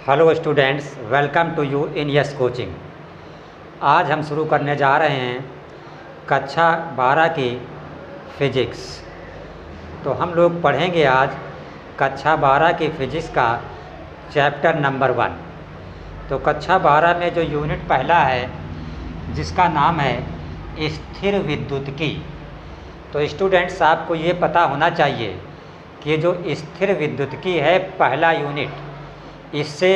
Hello students, welcome to you in yes coaching. आज हम शुरू करने जा रहे हैं कक्षा 12 की फ़िज़िक्स। तो हम लोग पढ़ेंगे आज कक्षा 12 की फ़िज़िक्स का चैप्टर नंबर 1। तो कक्षा 12 में जो यूनिट पहला है जिसका नाम है स्थिर विद्युतिकी। तो स्टूडेंट्स, आपको ये पता होना चाहिए कि जो स्थिर विद्युतिकी है पहला यूनिट, इससे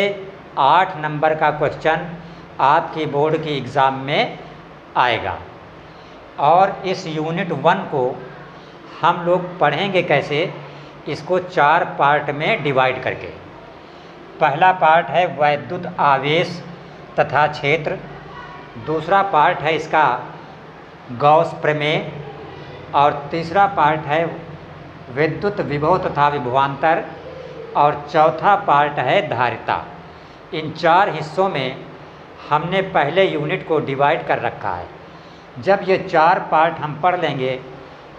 8 नंबर का क्वेश्चन आपकी बोर्ड की एग्ज़ाम में आएगा। और इस यूनिट 1 को हम लोग पढ़ेंगे कैसे, इसको 4 पार्ट में डिवाइड करके। पहला पार्ट है वैद्युत आवेश तथा क्षेत्र, दूसरा पार्ट है इसका गॉस प्रमेय, और तीसरा पार्ट है विद्युत विभव तथा विभवांतर, और चौथा पार्ट है धारिता। इन 4 हिस्सों में हमने पहले यूनिट को डिवाइड कर रखा है। जब ये 4 पार्ट हम पढ़ लेंगे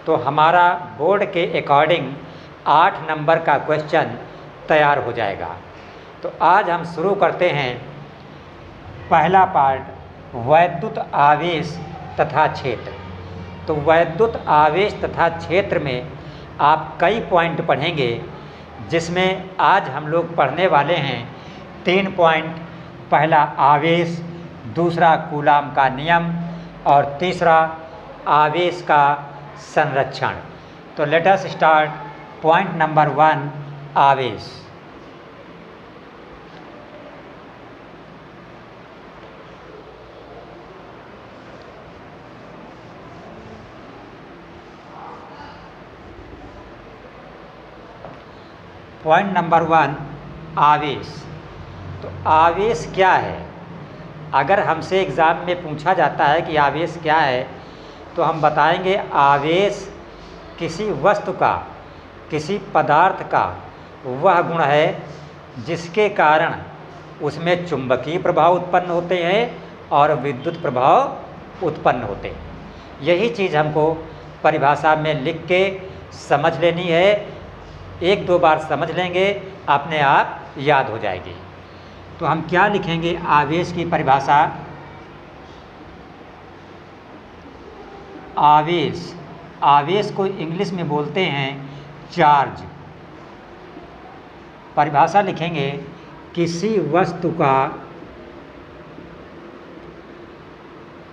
तो हमारा बोर्ड के अकॉर्डिंग 8 नंबर का क्वेश्चन तैयार हो जाएगा। तो आज हम शुरू करते हैं पहला पार्ट, वैद्युत आवेश तथा क्षेत्र। तो वैद्युत आवेश तथा क्षेत्र में आप कई पॉइंट पढ़ेंगे, जिसमें आज हम लोग पढ़ने वाले हैं 3 पॉइंट। पहला आवेश, दूसरा कूलाम का नियम, और तीसरा आवेश का संरक्षण। तो let us start point number 1, आवेश। पॉइंट नंबर 1, आवेश। तो आवेश क्या है? अगर हमसे एग्ज़ाम में पूछा जाता है कि आवेश क्या है, तो हम बताएंगे आवेश किसी वस्तु का, किसी पदार्थ का वह गुण है जिसके कारण उसमें चुंबकीय प्रभाव उत्पन्न होते हैं और विद्युत प्रभाव उत्पन्न होते हैं। यही चीज़ हमको परिभाषा में लिख के समझ लेनी है। 1-2 बार समझ लेंगे, अपने आप याद हो जाएगी। तो हम क्या लिखेंगे आवेश की परिभाषा? आवेश, आवेश को इंग्लिश में बोलते हैं चार्ज। परिभाषा लिखेंगे किसी वस्तु का,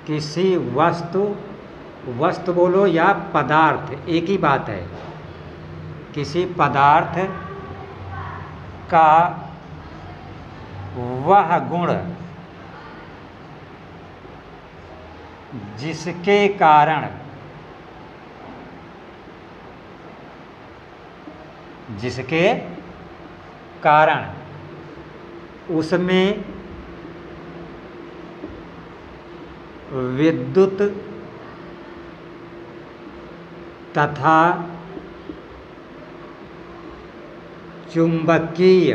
किसी वस्तु बोलो या पदार्थ, एक ही बात है, किसी पदार्थ का वह गुण जिसके कारण उसमें विद्युत तथा चुंबकीय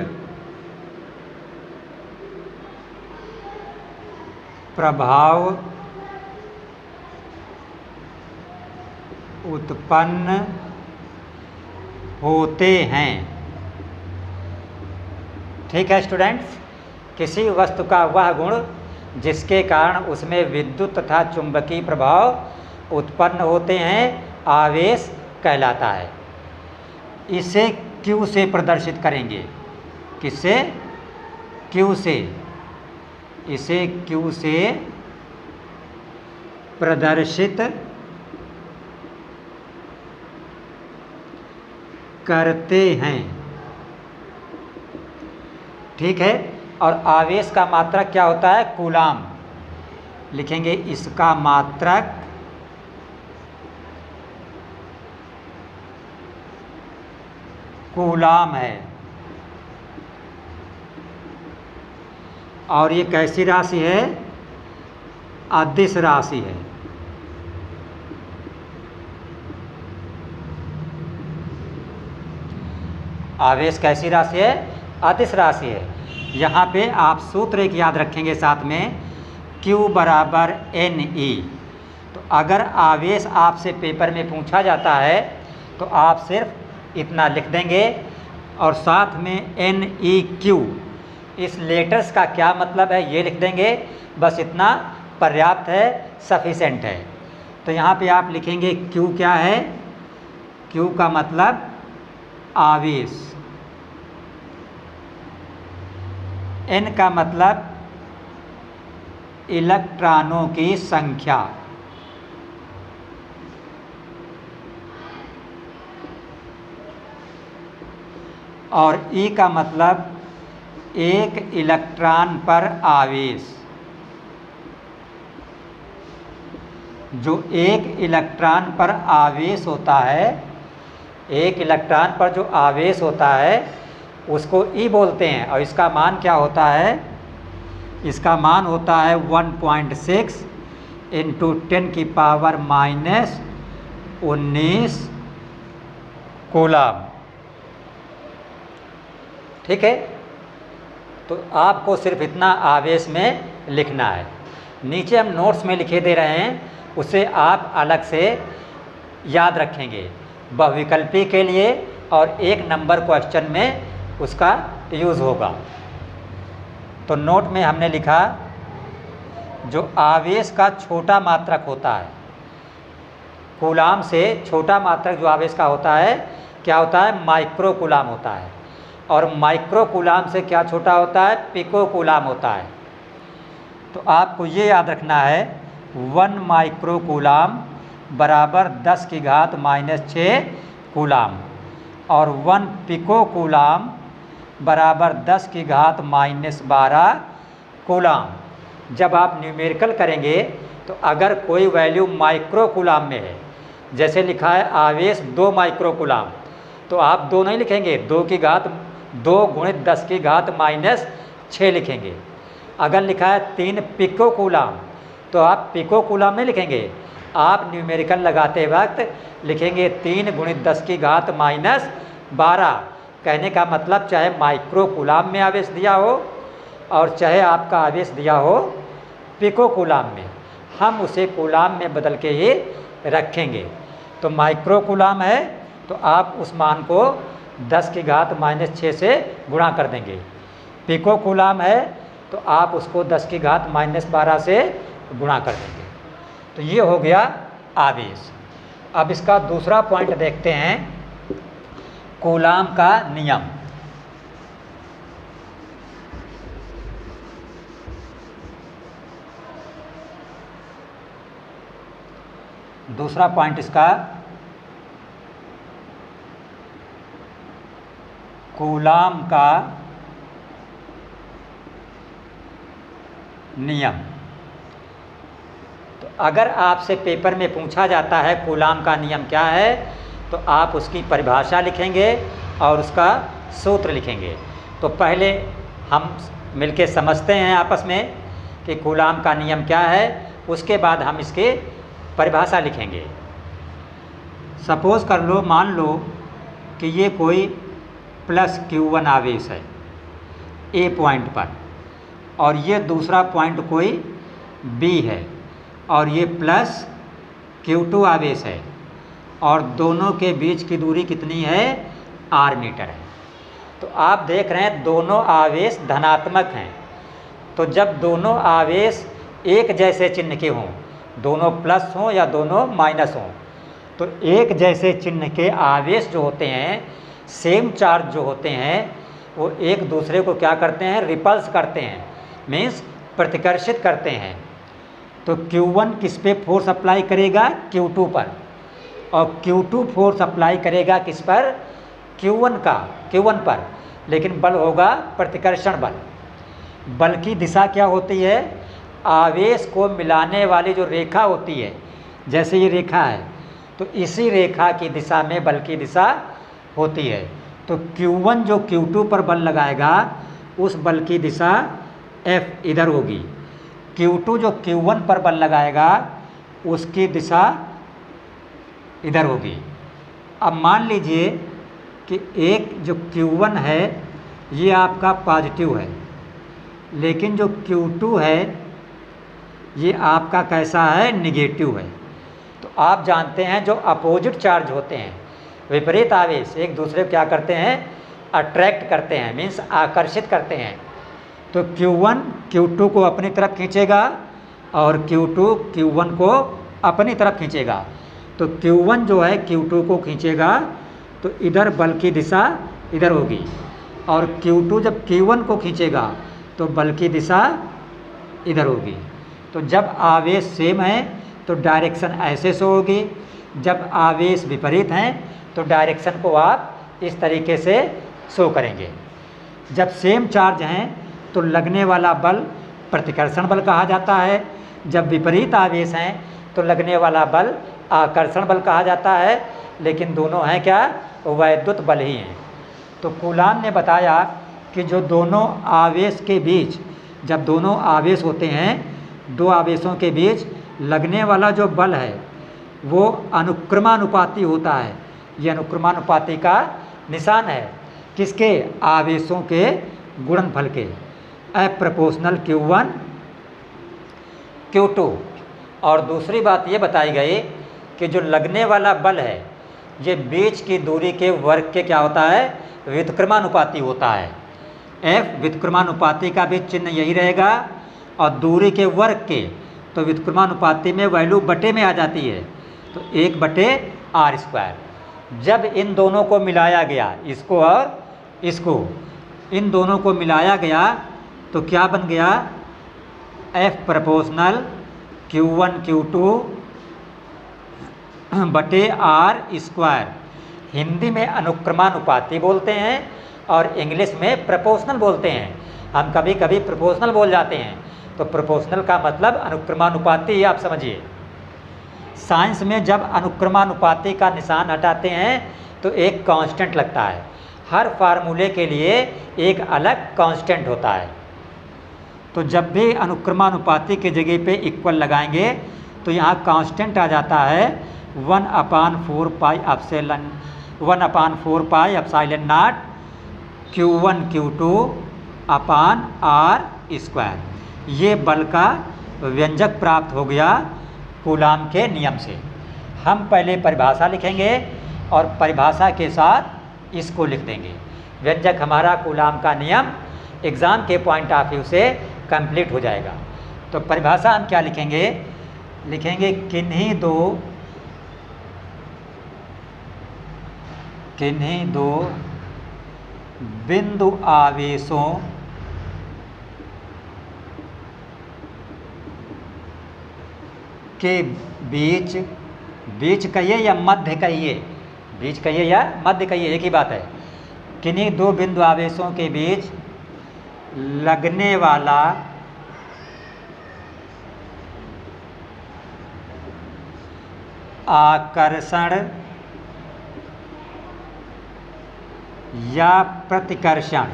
प्रभाव उत्पन्न होते हैं। ठीक है स्टूडेंट्स, किसी वस्तु का वह गुण जिसके कारण उसमें विद्युत तथा चुंबकीय प्रभाव उत्पन्न होते हैं आवेश कहलाता है। इसे Q से प्रदर्शित करेंगे। किससे? Q से। इसे Q से प्रदर्शित करते हैं। ठीक है। और आवेश का मात्रक क्या होता है? कूलाम। लिखेंगे इसका मात्रक कूलाम है। और ये कैसी राशि है? अदिश राशि है। आवेश कैसी राशि है? अदिश राशि है। यहाँ पे आप सूत्र एक याद रखेंगे साथ में, Q बराबर NE। तो अगर आवेश आपसे पेपर में पूछा जाता है तो आप सिर्फ इतना लिख देंगे और साथ में NEQ इस लेटर्स का क्या मतलब है ये लिख देंगे, बस इतना पर्याप्त है, सफिशेंट है। तो यहाँ पे आप लिखेंगे क्यू क्या है, क्यू का मतलब आवेश, एन का मतलब इलेक्ट्रॉनों की संख्या, और ई का मतलब एक इलेक्ट्रॉन पर आवेश। जो एक इलेक्ट्रॉन पर आवेश होता है, एक इलेक्ट्रॉन पर जो आवेश होता है उसको ई बोलते हैं। और इसका मान क्या होता है, इसका मान होता है 1.6 इंटू 10⁻⁻19 कूलम। ठीक है, तो आपको सिर्फ इतना आवेश में लिखना है। नीचे हम नोट्स में लिखे दे रहे हैं, उसे आप अलग से याद रखेंगे बहुविकल्पी के लिए, और एक नंबर क्वेश्चन में उसका यूज़ होगा। तो नोट में हमने लिखा जो आवेश का छोटा मात्रक होता है, कूलाम से छोटा मात्रक जो आवेश का होता है क्या होता है, माइक्रो कूलाम होता है। और माइक्रो कूलाम से क्या छोटा होता है, पिको कूलाम होता है। तो आपको ये याद रखना है 1 माइक्रो कूलाम बराबर 10⁻⁻6 कूलाम, और 1 पिको कूलाम बराबर 10⁻⁻12 कूलाम। जब आप न्यूमेरिकल करेंगे तो अगर कोई वैल्यू माइक्रो कूलाम में है, जैसे लिखा है आवेश 2 माइक्रो कूलाम, तो आप 2 नहीं लिखेंगे, 2 गुणित 10⁻⁻6 लिखेंगे। अगर लिखा है 3 पिको कूलाम, तो आप पिको कूलाम नहीं लिखेंगे, आप न्यूमेरिकल लगाते वक्त लिखेंगे 3 गुणित 10⁻12। कहने का मतलब चाहे माइक्रो कूलाम में आवेश दिया हो और चाहे आपका आवेश दिया हो पिको कूलाम में, हम उसे कूलाम में बदल के ही रखेंगे। तो माइक्रो कूलाम है तो आप उस मान को 10⁻⁻6 से गुणा कर देंगे। पिको कूलाम है तो आप उसको 10⁻⁻12 से गुणा कर देंगे। तो ये हो गया आवेश। अब इसका दूसरा पॉइंट देखते हैं, कूलाम का नियम। दूसरा पॉइंट इसका कूलाम का नियम। तो अगर आपसे पेपर में पूछा जाता है कूलाम का नियम क्या है, तो आप उसकी परिभाषा लिखेंगे और उसका सूत्र लिखेंगे। तो पहले हम मिलके समझते हैं आपस में कि कूलाम का नियम क्या है, उसके बाद हम इसके परिभाषा लिखेंगे। सपोज़ कर लो, मान लो कि ये कोई +Q1 आवेश है ए पॉइंट पर, और ये दूसरा पॉइंट कोई बी है, और ये +Q2 आवेश है, और दोनों के बीच की दूरी कितनी है, r मीटर है। तो आप देख रहे हैं दोनों आवेश धनात्मक हैं। तो जब दोनों आवेश एक जैसे चिन्ह के हों, दोनों प्लस हों या दोनों माइनस हों, तो एक जैसे चिन्ह के आवेश जो होते हैं, सेम चार्ज जो होते हैं, वो एक दूसरे को क्या करते हैं, रिपल्स करते हैं, मीन्स प्रतिकर्षित करते हैं। तो Q1 किस पे फोर्स अप्लाई करेगा, Q2 पर, और Q2 फोर्स अप्लाई करेगा किस पर, Q1 पर, लेकिन बल होगा प्रतिकर्षण बल। बल की दिशा क्या होती है, आवेश को मिलाने वाली जो रेखा होती है, जैसे ये रेखा है, तो इसी रेखा की दिशा में बल की दिशा होती है। तो Q1 जो Q2 पर बल लगाएगा, उस बल की दिशा F इधर होगी। Q2 जो Q1 पर बल लगाएगा, उसकी दिशा इधर होगी। अब मान लीजिए कि एक जो Q1 है ये आपका पॉजिटिव है, लेकिन जो Q2 है ये आपका कैसा है, निगेटिव है। तो आप जानते हैं जो अपोजिट चार्ज होते हैं, विपरीत आवेश एक दूसरे को क्या करते हैं, अट्रैक्ट करते हैं, मीन्स आकर्षित करते हैं। तो Q1 Q2 को अपनी तरफ खींचेगा और Q2 Q1 को अपनी तरफ खींचेगा। तो Q1 जो है Q2 को खींचेगा तो इधर बल की दिशा इधर होगी, और Q2 जब Q1 को खींचेगा तो बल की दिशा इधर होगी। तो जब आवेश सेम है तो डायरेक्शन ऐसे शो होगी, जब आवेश विपरीत हैं तो डायरेक्शन को आप इस तरीके से शो करेंगे। जब सेम चार्ज हैं तो लगने वाला बल प्रतिकर्षण बल कहा जाता है, जब विपरीत आवेश हैं तो लगने वाला बल आकर्षण बल कहा जाता है, लेकिन दोनों हैं क्या, वैद्युत बल ही हैं। तो कूलाम ने बताया कि जो दोनों आवेश के बीच, जब दोनों आवेश होते हैं, दो आवेशों के बीच लगने वाला जो बल है वो अनुक्रमानुपाती होता है। ये अनुक्रमानुपाती का निशान है किसके, आवेशों के गुणनफल के, प्रोपोर्शनल Q1 Q2। और दूसरी बात ये बताई गई कि जो लगने वाला बल है ये बीच की दूरी के वर्ग के क्या होता है, व्युत्क्रमानुपाती होता है। F व्युत्क्रमानुपाती का भी चिन्ह यही रहेगा, और दूरी के वर्ग के तो व्युत्क्रमानुपाती में वैल्यू बटे में आ जाती है, तो 1/r²। जब इन दोनों को मिलाया गया, इसको और इसको, इन दोनों को मिलाया गया तो क्या बन गया, F प्रोपोर्शनल Q1 Q2 बटे r²। हिंदी में अनुक्रमानुपाती बोलते हैं और इंग्लिश में प्रोपोर्शनल बोलते हैं। हम कभी कभी प्रोपोर्शनल बोल जाते हैं, तो प्रोपोर्शनल का मतलब अनुक्रमानुपाती, आप समझिए। साइंस में जब अनुक्रमानुपाती का निशान हटाते हैं तो एक कांस्टेंट लगता है, हर फार्मूले के लिए एक अलग कांस्टेंट होता है। तो जब भी अनुक्रमानुपाती की जगह पे इक्वल लगाएंगे तो यहाँ कांस्टेंट आ जाता है 1/4πε0 Q1 Q2 अपान r²। ये बल का व्यंजक प्राप्त हो गया कूलाम के नियम से। हम पहले परिभाषा लिखेंगे और परिभाषा के साथ इसको लिख देंगे। व्यंजक हमारा कूलाम का नियम एग्ज़ाम के पॉइंट ऑफ व्यू से कंप्लीट हो जाएगा। तो परिभाषा हम क्या लिखेंगे, लिखेंगे किन्हीं दो बिंदु आवेशों के बीच, बीच कहिए या मध्य कहिए, बीच कहिए या मध्य कहिए, एक ही बात है। किन्हीं दो बिंदु आवेशों के बीच लगने वाला आकर्षण या प्रतिकर्षण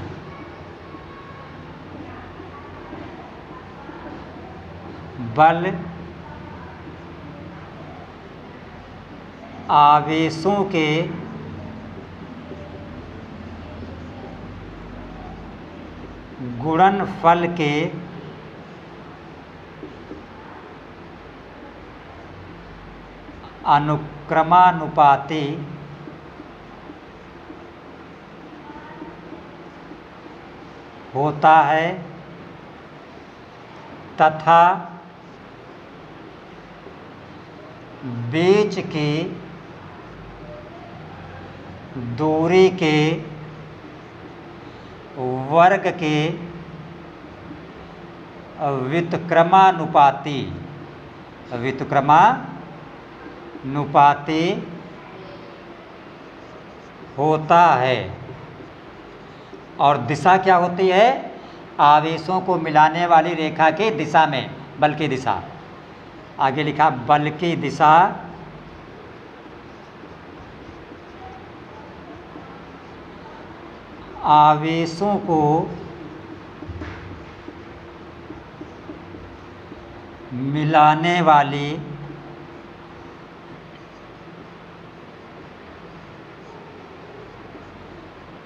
बल आवेशों के गुणनफल के अनुक्रमानुपाती होता है तथा बीच की दूरी के वर्ग के व्युत्क्रमानुपाती होता है। और दिशा क्या होती है, आवेशों को मिलाने वाली रेखा के दिशा में बल की दिशा। आगे लिखा बल की दिशा आवेशों को मिलाने वाली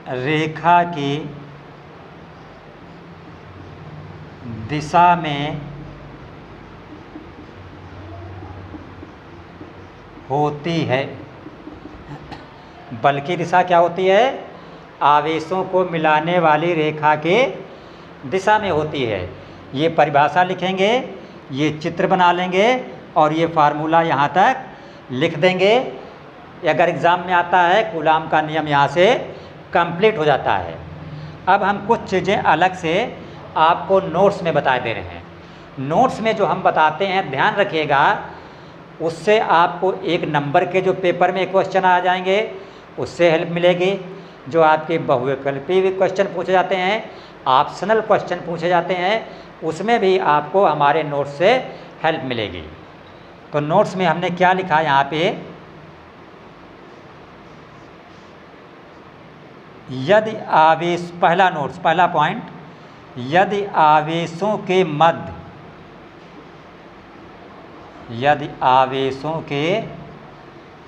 रेखा की दिशा में होती है। बल की दिशा क्या होती है, आवेशों को मिलाने वाली रेखा के दिशा में होती है। ये परिभाषा लिखेंगे, ये चित्र बना लेंगे और ये फार्मूला यहाँ तक लिख देंगे। अगर एग्ज़ाम में आता है कूलाम का नियम यहाँ से कंप्लीट हो जाता है। अब हम कुछ चीज़ें अलग से आपको नोट्स में बता दे रहे हैं। नोट्स में जो हम बताते हैं ध्यान रखिएगा, उससे आपको एक नंबर के जो पेपर में क्वेश्चन आ जाएंगे उससे हेल्प मिलेगी। जो आपके बहुविकल्पी भी क्वेश्चन पूछे जाते हैं, ऑप्शनल क्वेश्चन पूछे जाते हैं, उसमें भी आपको हमारे नोट्स से हेल्प मिलेगी। तो नोट्स में हमने क्या लिखा यहाँ पे, यदि आवेश, पहला नोट्स, पहला पॉइंट, यदि आवेशों के मध्य, यदि आवेशों के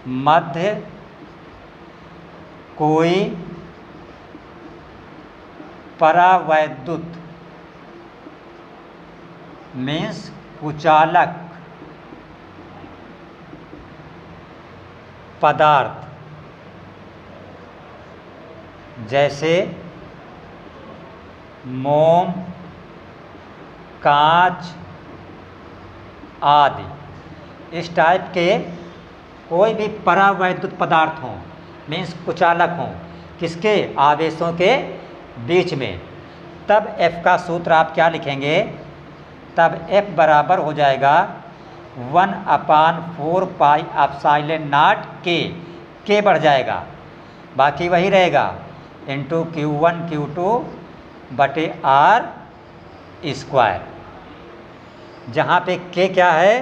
मध्य कोई परावैद्युत मीन्स कुचालक पदार्थ जैसे मोम, कांच आदि, इस टाइप के कोई भी परावैद्युत पदार्थ हों, मीन्स कुचालक हों, किसके, आवेशों के बीच में, तब F का सूत्र आप क्या लिखेंगे, तब F बराबर हो जाएगा 1/4 पाई एप्सिलॉन नॉट K बढ़ जाएगा, बाकी वही रहेगा, इंटू Q1 Q2 बटे R स्क्वायर। जहाँ पे K क्या है,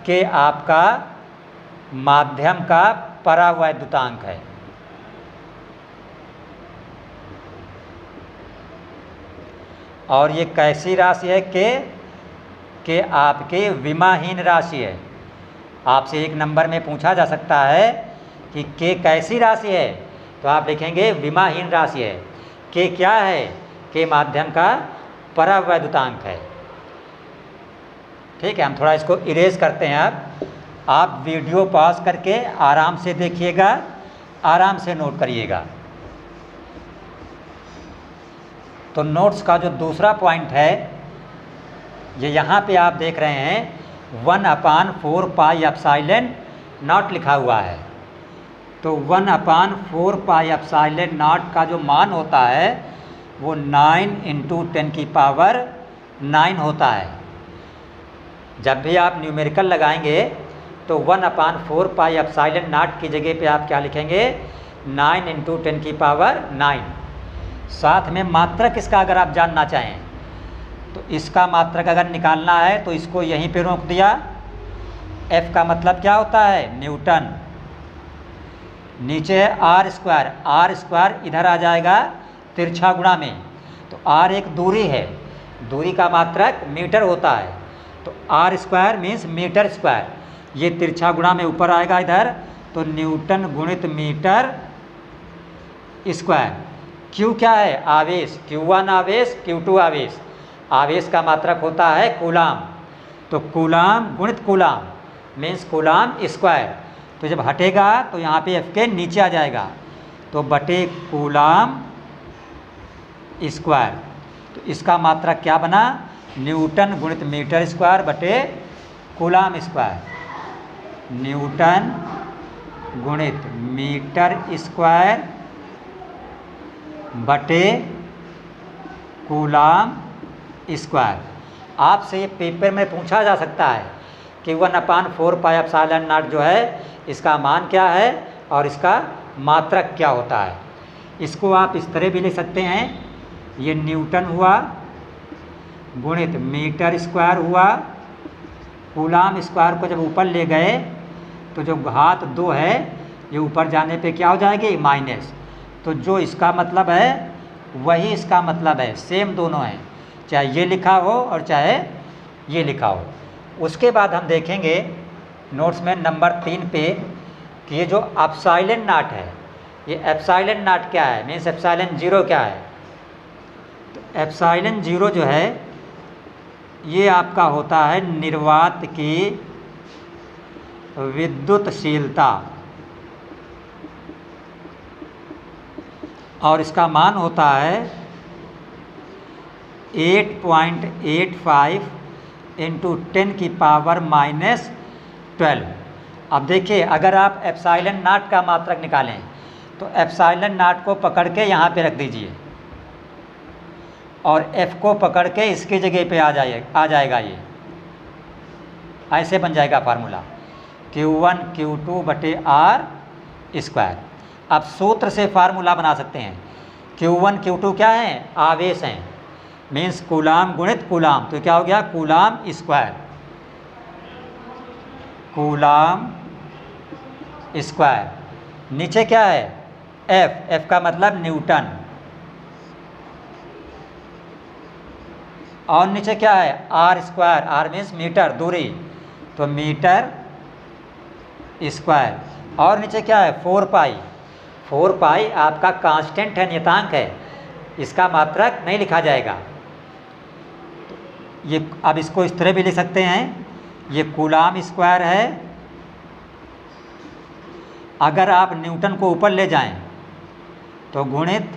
K आपका माध्यम का परावैद्युतांक है। और ये कैसी राशि है, K आपके विमाहीन राशि है। आपसे एक नंबर में पूछा जा सकता है कि K कैसी राशि है, तो आप लिखेंगे विमाहीन राशि है। K क्या है, K माध्यम का परावैद्युतांक है। ठीक है, हम थोड़ा इसको इरेज करते हैं। आप वीडियो पॉज करके आराम से देखिएगा, आराम से नोट करिएगा। तो नोट्स का जो दूसरा पॉइंट है, ये यहाँ पे आप देख रहे हैं 1/4 पाई एप्सिलॉन नॉट लिखा हुआ है। तो 1/4 पाई एप्सिलॉन नॉट का जो मान होता है वो 9 × 10⁹ होता है। जब भी आप न्यूमेरिकल लगाएंगे तो 1/4 पाई एप्सिलॉन नॉट की जगह पे आप क्या लिखेंगे, 9 × 10⁹। साथ में मात्रक इसका अगर आप जानना चाहें तो इसका मात्रक अगर निकालना है तो इसको यहीं पे रोक दिया। F का मतलब क्या होता है, न्यूटन। नीचे है R स्क्वायर इधर आ जाएगा तिरछा गुणा में। तो R एक दूरी है, दूरी का मात्रक मीटर होता है। तो R square means metre square, ये तिरछा गुणा में ऊपर आएगा इधर, तो न्यूटन गुणित मीटर स्क्वायर। Q क्या है, आवेश, Q1 आवेश, Q2 आवेश। आवेश का मात्रक होता है कूलाम, तो कूलाम गुणित कूलाम मीन्स कूलाम स्क्वायर। तो जब हटेगा तो यहाँ पे F के नीचे आ जाएगा, तो बटे कूलाम स्क्वायर। तो इसका मात्रक क्या बना, न्यूटन गुणित मीटर स्क्वायर बटे कूलाम स्क्वायर। न्यूटन गुणित मीटर स्क्वायर बटे कूलाम स्क्वायर। आपसे ये पेपर में पूछा जा सकता है कि 1/4 पाई एप्सिलॉन नॉट जो है इसका मान क्या है और इसका मात्रक क्या होता है। इसको आप इस तरह भी लिख सकते हैं, ये न्यूटन हुआ गुणित मीटर स्क्वायर हुआ, कूलाम स्क्वायर को जब ऊपर ले गए तो जो घात 2 है ये ऊपर जाने पे क्या हो जाएगी, माइनस। तो जो इसका मतलब है वही इसका मतलब है, सेम दोनों हैं, चाहे ये लिखा हो और चाहे ये लिखा हो। उसके बाद हम देखेंगे नोट्स में नंबर 3 पे कि ये जो एप्सिलॉन नॉट है, ये एप्सिलॉन नॉट क्या है, मीन्स एप्सिलॉन 0 क्या है। तो एप्सिलॉन 0 जो है ये आपका होता है निर्वात की विद्युतशीलता, और इसका मान होता है 8.85 इंटू 10⁻⁻12। अब देखिए, अगर आप एप्सिलॉन नॉट का मात्रक निकालें तो एप्सिलॉन नॉट को पकड़ के यहाँ पे रख दीजिए और f को पकड़ के इसकी जगह पे आ जाएगा। ये ऐसे बन जाएगा फार्मूला Q1 Q2 बटे R स्क्वायर। अब सूत्र से फार्मूला बना सकते हैं। Q1 Q2 क्या है? आवेश हैं, मीन्स कूलाम गुणित कूलाम, तो क्या हो गया? Coulomb square, coulomb square. नीचे क्या है? F का मतलब न्यूटन, और नीचे क्या है? R square, R means metre, दूरी, तो मीटर स्क्वायर। और नीचे क्या है? 4 पाई। 4 पाई आपका कांस्टेंट है, नियतांक है, इसका मात्रक नहीं लिखा जाएगा। ये अब इसको इस तरह भी लिख सकते हैं, ये कूलाम स्क्वायर है। अगर आप न्यूटन को ऊपर ले जाएं तो गुणित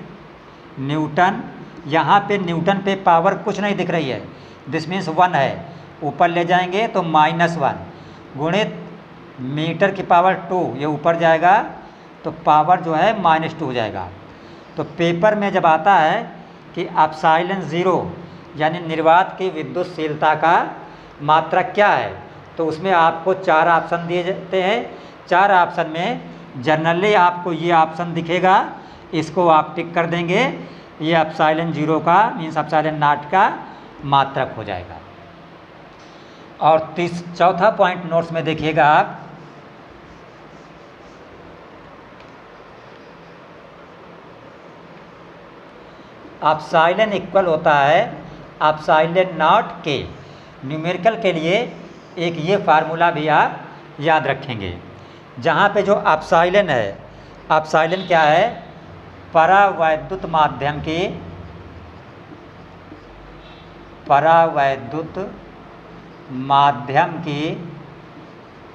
न्यूटन, यहाँ पे न्यूटन पे पावर कुछ नहीं दिख रही है, दिस मीन्स 1 है, ऊपर ले जाएंगे तो -1, गुणित मीटर की पावर 2, ये ऊपर जाएगा तो पावर जो है -2 हो जाएगा। तो पेपर में जब आता है कि एप्सिलॉन 0 यानी निर्वात की विद्युतशीलता का मात्रक क्या है, तो उसमें आपको 4 ऑप्शन दिए जाते हैं। 4 ऑप्शन में जनरली आपको ये ऑप्शन दिखेगा, इसको आप टिक कर देंगे, ये एप्सिलॉन 0 का मीन्स एप्सिलॉन नॉट का मात्रक हो जाएगा। और चौथा पॉइंट नोट्स में देखिएगा आप, एप्सिलॉन इक्वल होता है एप्सिलॉन नॉट के। न्यूमेरिकल के लिए एक ये फार्मूला भी आप याद रखेंगे, जहाँ पे जो एप्सिलॉन है, एप्सिलॉन क्या है? परावैद्युत माध्यम की, परावैद्युत माध्यम की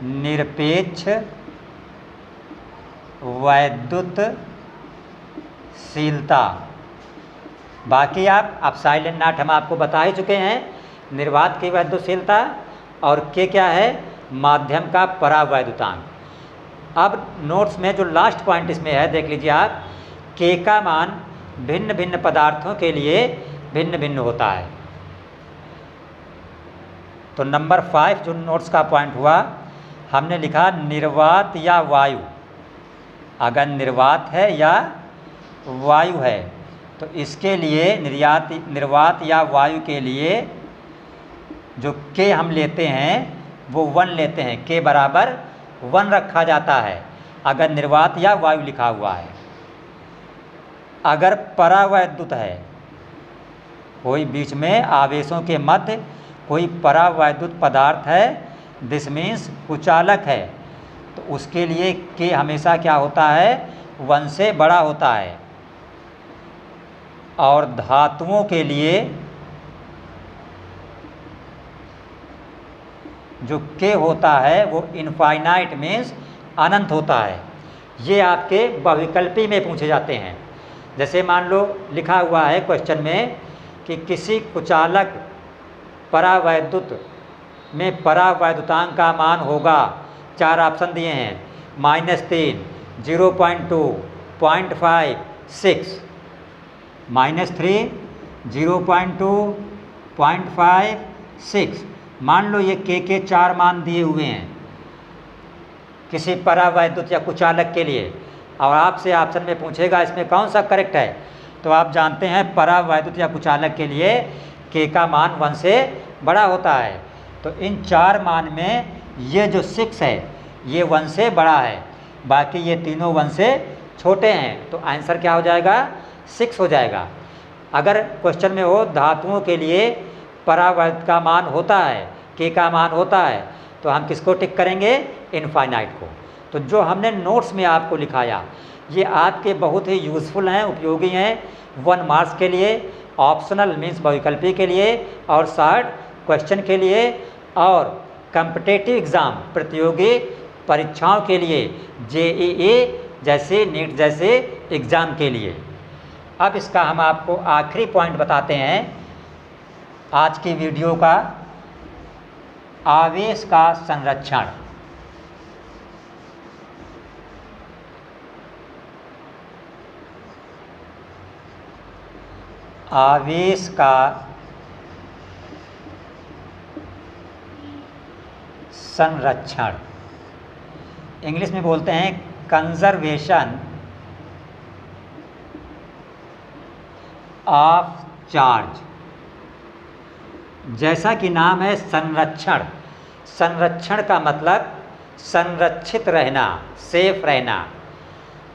निरपेक्ष वैद्युतशीलता। बाकी आप एप्सिलॉन नॉट हम आपको बता ही चुके हैं, निर्वात की वैद्युतशीलता, और के क्या है? माध्यम का परावैद्युतांक। अब नोट्स में जो लास्ट पॉइंट इसमें है, देख लीजिए आप, के का मान भिन्न भिन्न पदार्थों के लिए भिन्न भिन्न होता है। तो नंबर 5 जो नोट्स का पॉइंट हुआ, हमने लिखा निर्वात या वायु। अगर निर्वात है या वायु है तो इसके लिए निर्वात या वायु के लिए जो के हम लेते हैं वो 1 लेते हैं, के बराबर 1 रखा जाता है अगर निर्वात या वायु लिखा हुआ है। अगर परावैद्युत है, कोई बीच में आवेशों के मध्य कोई परावैद्युत पदार्थ है, दिस मीन्स कुचालक है, तो उसके लिए के हमेशा क्या होता है? 1 से बड़ा होता है। और धातुओं के लिए जो के होता है वो इनफाइनाइट मीन्स अनंत होता है। ये आपके बहुविकल्पी में पूछे जाते हैं। जैसे मान लो लिखा हुआ है क्वेश्चन में कि किसी कुचालक परावैद्युत में परावैद्युतांक का मान होगा, 4 ऑप्शन दिए हैं, -3, 0.2, 0.5, 6। -3, 0.2, 0.5, 6। मान लो ये के 4 मान दिए हुए हैं किसी परावैद्युत या कुचालक के लिए, और आपसे ऑप्शन में पूछेगा इसमें कौन सा करेक्ट है, तो आप जानते हैं परावैद्युत या कुचालक के लिए के का मान 1 से बड़ा होता है। तो इन 4 मान में ये जो 6 है ये 1 से बड़ा है, बाकी ये तीनों 1 से छोटे हैं, तो आंसर क्या हो जाएगा? 6 हो जाएगा। अगर क्वेश्चन में हो धातुओं के लिए परावैद्युत का मान होता है, के का मान होता है, तो हम किसको टिक करेंगे? इनफाइनाइट को। तो जो हमने नोट्स में आपको लिखाया ये आपके बहुत ही यूज़फुल हैं, उपयोगी हैं, 1 मार्क्स के लिए, ऑप्शनल मीन्स बहुविकल्पी के लिए, और शॉर्ट क्वेश्चन के लिए, और कॉम्पिटिटिव एग्ज़ाम प्रतियोगी परीक्षाओं के लिए, JEE जैसे नीट जैसे एग्ज़ाम के लिए। अब इसका हम आपको आखिरी पॉइंट बताते हैं आज की वीडियो का आवेश का संरक्षण। आवेश का संरक्षण, इंग्लिश में बोलते हैं कंजर्वेशन ऑफ चार्ज। जैसा कि नाम है संरक्षण, संरक्षण का मतलब संरक्षित रहना, सेफ रहना।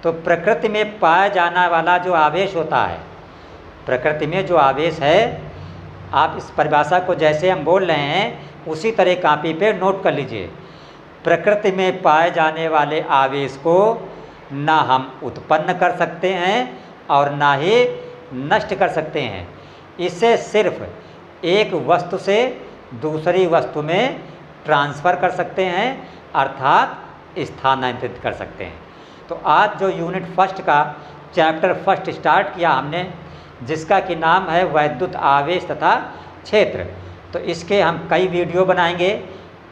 तो प्रकृति में पाया जाने वाला जो आवेश होता है, प्रकृति में जो आवेश है, आप इस परिभाषा को जैसे हम बोल रहे हैं उसी तरह कॉपी पे नोट कर लीजिए। प्रकृति में पाए जाने वाले आवेश को ना हम उत्पन्न कर सकते हैं और ना ही नष्ट कर सकते हैं। इसे सिर्फ एक वस्तु से दूसरी वस्तु में ट्रांसफ़र कर सकते हैं, अर्थात स्थानांतरित कर सकते हैं। तो आज जो यूनिट फर्स्ट का चैप्टर फर्स्ट स्टार्ट किया हमने, जिसका कि नाम है वैद्युत आवेश तथा क्षेत्र, तो इसके हम कई वीडियो बनाएंगे,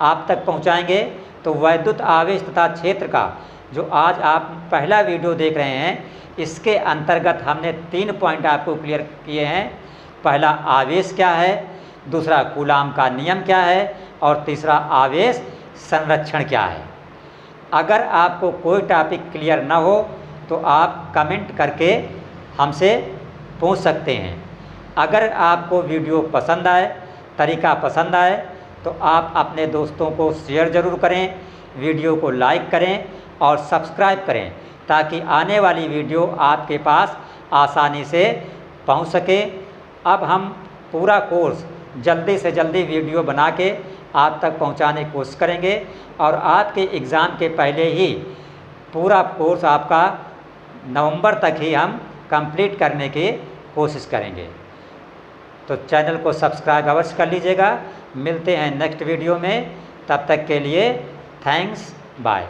आप तक पहुंचाएंगे। तो वैद्युत आवेश तथा क्षेत्र का जो आज आप पहला वीडियो देख रहे हैं, इसके अंतर्गत हमने 3 पॉइंट आपको क्लियर किए हैं। पहला आवेश क्या है, दूसरा कूलाम का नियम क्या है, और तीसरा आवेश संरक्षण क्या है। अगर आपको कोई टॉपिक क्लियर ना हो तो आप कमेंट करके हमसे पूछ सकते हैं। अगर आपको वीडियो पसंद आए, तरीका पसंद आए, तो आप अपने दोस्तों को शेयर ज़रूर करें, वीडियो को लाइक करें और सब्सक्राइब करें, ताकि आने वाली वीडियो आपके पास आसानी से पहुंच सके। अब हम पूरा कोर्स जल्दी से जल्दी वीडियो बना के आप तक पहुंचाने की कोशिश करेंगे, और आपके एग्ज़ाम के पहले ही पूरा कोर्स आपका नवंबर तक ही हम कंप्लीट करने की कोशिश करेंगे। तो चैनल को सब्सक्राइब अवश्य कर लीजिएगा। मिलते हैं नेक्स्ट वीडियो में, तब तक के लिए थैंक्स, बाय।